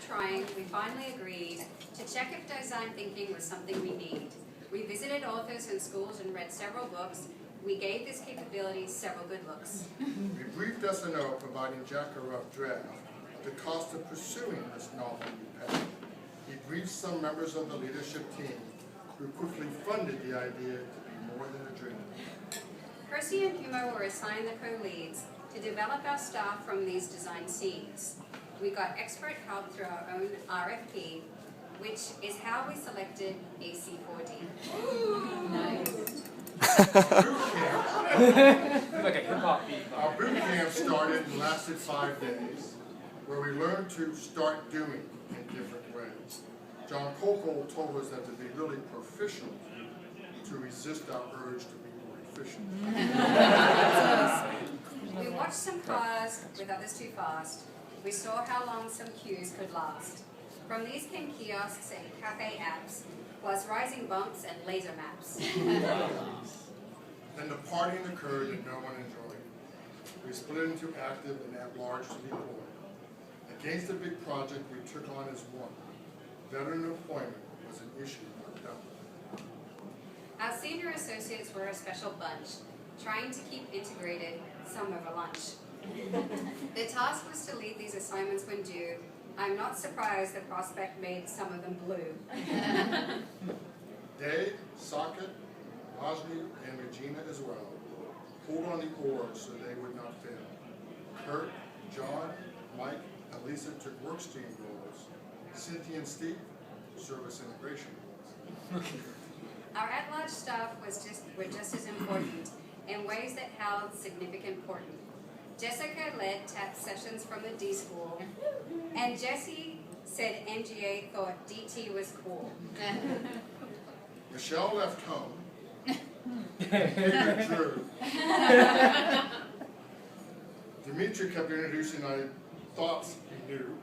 trying, we finally agreed to check if design thinking was something we need. We visited authors and schools and read several books. We gave this capability several good looks. We briefed S&O, providing Jack a rough draft, the cost of pursuing this novel new path. He briefed some members of the leadership team, who quickly funded the idea to be more than a dream. Kirsty and Humo were assigned the co-leads to develop our staff from these design seeds. We got expert help through our own RFP, which is how we selected AC4D. Nice. Like a hip-hop beat. Our boot camp started and lasted 5 days, where we learned to start doing in different ways. John Colcole told us that to be really proficient, to resist our urge to be more efficient. We watched some cars with others too fast. We saw how long some queues could last. From these came kiosks and cafe apps, plus rising bumps and laser maps. Then the partying occurred that no one enjoyed. We split into active and at-large to be deployed. Against the big project we took on as one, veteran employment was an issue not done. Our senior associates were a special bunch, trying to keep integrated some over lunch. The task was to lead these assignments when due. I'm not surprised the prospect made some of them blue. Dave, Socket, Rajni, and Regina as well pulled on the oars so they would not fail. Kurt, John, Mike, and Lisa took workstream roles. Cynthia and Steve, service integration roles. Our at-large staff were just as important in ways that held significant importance. Jessica led tap sessions from the D school, and Jessie said MGA thought DT was cool. Michelle left home. Peter drew. Dimitri kept introducing thoughts he knew.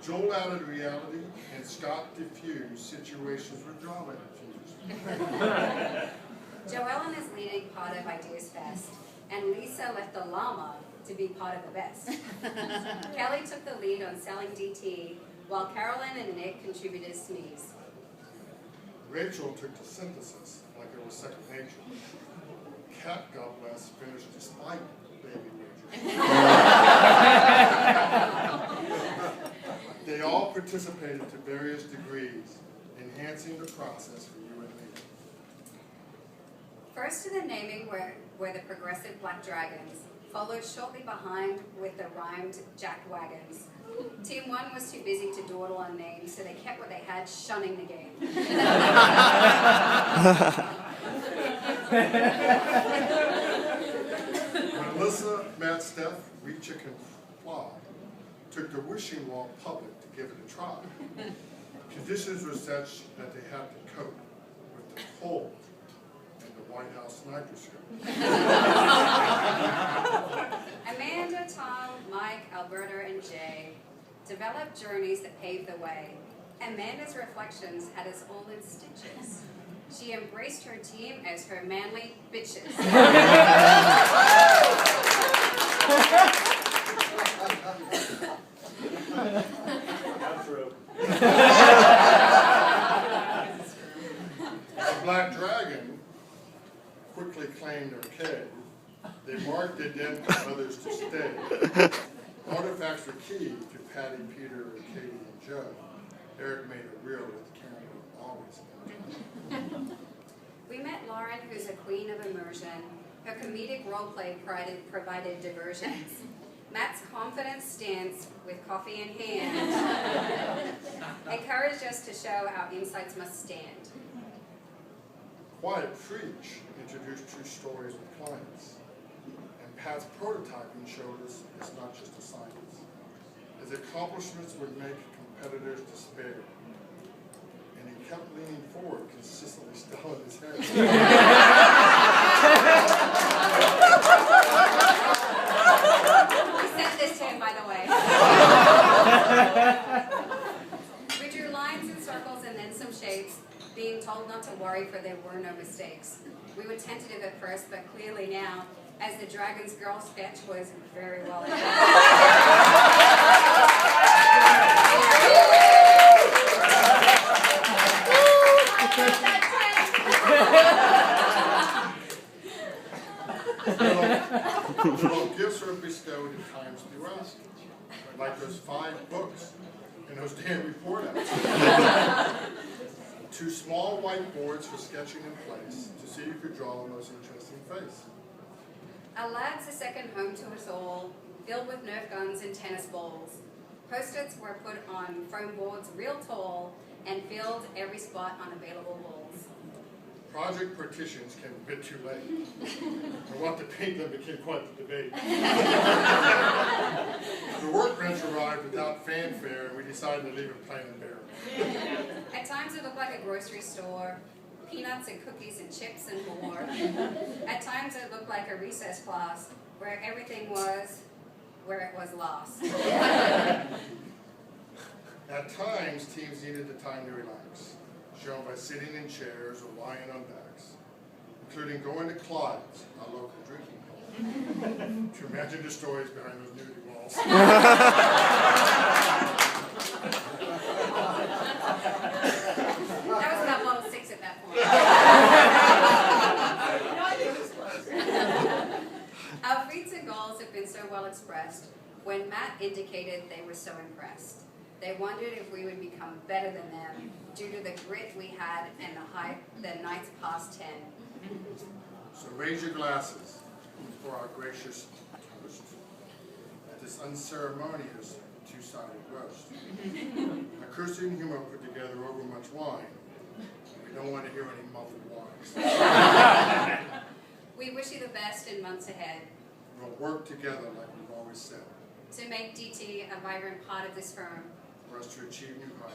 Joel added reality, and Scott diffused situations with drama infused. Joellen is leading part of Ideas Fest, and Lisa left the llama to be part of the best. Kelly took the lead on selling DT, while Carolyn and Nick contributed SMEs. Rachel took to synthesis like it was second nature. Kat, God bless, finished despite baby wages. They all participated to various degrees, enhancing the process for you and me. First to the naming were the progressive Black Dragons, followed shortly behind with the rhymed Jack Wagons. Team 1 was too busy to dawdle on names, so they kept what they had, shunning the game. When Alyssa, Matt, Steph, Reachik, and Fly took the wishing wall public to give it a try, conditions were such that they had to cope with the cold and the White House sniper scope. Amanda, Tom, Mike, Alberta, and Jay developed journeys that paved the way. Amanda's reflections had us all in stitches. She embraced her team as her manly bitches. The Black Dragon quickly claimed their cave. They marked it in for others to stay. Artifacts were key to Patty, Peter, Katie, and Joe. Eric made it real with Karen always. We met Lauren, who's a queen of immersion. Her comedic roleplay provided diversions. Matt's confident stance with coffee in hand encouraged us to show our insights must stand. Quiet Preach introduced true stories with clients. And Pat's prototyping showed us it's not just a science. His accomplishments would make competitors despair. And he kept leaning forward, consistently styling his hair. We sent this to him, by the way. We drew lines and circles and then some shapes, being told not to worry for there were no mistakes. We were tentative at first, but clearly now, as the Dragon's Girl sketch was very well done. Little gifts are bestowed at times throughout, like those 5 books and those damn report outs. 2 small whiteboards for sketching in place to see who could draw the most interesting face. Our lab's a second home to us all, filled with Nerf guns and tennis balls. Post-its were put on foam boards real tall and filled every spot on available walls. Project partitions came a bit too late. And what to paint them became quite the debate. The workbench arrived without fanfare, and we decided to leave it plain and bare. At times it looked like a grocery store, peanuts and cookies and chips and more. At times it looked like a recess class where everything was where it was lost. At times, teams needed the time to relax, shown by sitting in chairs or lying on backs, including going to Clyde's, our local drinking hole, to imagine the stories behind those nudity walls. That was about level 6 at that point. Our feats and goals have been so well expressed. When Matt indicated they were so impressed, they wondered if we would become better than them due to the grit we had and the nights past 10. So raise your glasses for our gracious toast at this unceremonious 2-sided roast. Now, Kirsty and Humo put together over much wine. We don't want to hear any muffled whines. We wish you the best in months ahead. We'll work together like we've always said, To make DT a vibrant part of this firm. for us to achieve new heights.